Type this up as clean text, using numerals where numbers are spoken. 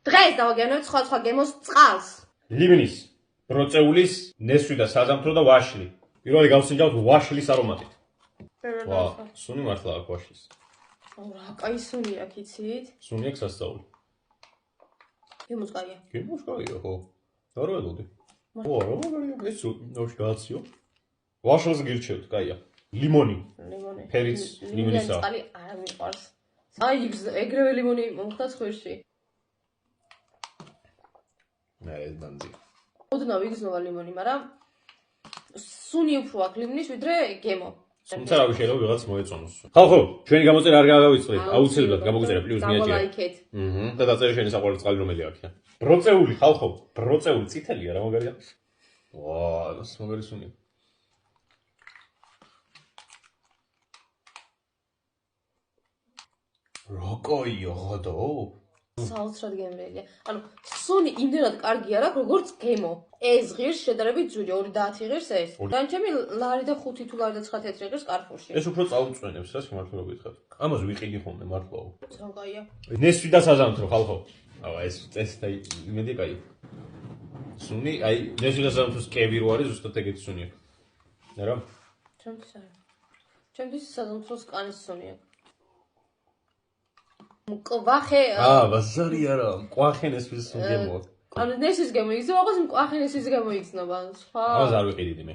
დღეს დავაგიანებთ სხვა გემოს წყალს. ლიმნის, ბროწეულის, ნესვი და საზამთრო და ვაშლი. პირველი გავსინჯავთ ვაშლის არომატით. ვა, სუნი მართლა აქვს ვაშლის. რა კაი სუნი აქვს, იცით? სუნი აქვს სასწაული. გემოს კაია. გემოს კაია, ხო. რა ველოდი? ო, რა მაგარია, ეს ნოშ გააციო. ვაშლს გირჩევთ, კაია. ლიმონი. ფერიც ლიმონისაა. წყალი არ მიყვარს. აი, ეგრევე ლიმონი მომხდა ცხვირში. ეს ნანძი. ოდნავ იგრძნობა ლიმონი, მაგრამ სუნი უფრო აქვს ლიმნის, ვიდრე გემო. თუმცა რავი შეიძლება ვიღაც მოეწონოს. ხო, ჩვენი გამოწერა არ გავავიწყდით. აუცილებლად გამოგვიწერა პლუს მიაჭირა. დავალაიქეთ. და დაწერე შენი საყვარელი წყალი რომელი აქვს. ბროწეული ხალხო, ბროწეული წითელია რა მაგარია. ვა, ეს მაგარი სუნია. როკოიო ხოდო? საოცრად გემრიელია. ანუ სუნი იმდენად კარგი არ აქვს, როგორც გემო. ეს ღირს შედარებით ძვირი, 2-10 ღირს ეს. განჩემი ლარი და 5 თუ ლარი და 9 თეთრი ღირს კარფურში. ეს უფრო წაუწვენებს, რა სიმართლე გითხრათ. ამაზე ვიყიდი ხოლმე მართლა. ძალიან კაია. ნესვი და საზამთრო ხალხო. ავა ეს და იმედი კაი. სუნი, აი ნესვი და საზამთროს კევი რო არის, ზუსტად ეგეთი სუნი აქვს. რა? ჩემთვის არა. ჩემთვის საზამთროს კანის სუნი აქვს. მკვახე ბაზარი არა, მკვახე ნესვის სუნი გემოა. ანუ ნესვის გემო იგრძნობა, ყოველს მკვახე ნესვის გემო იგრძნობა. სხვა ამაზე არ ვიყიდიდი მე.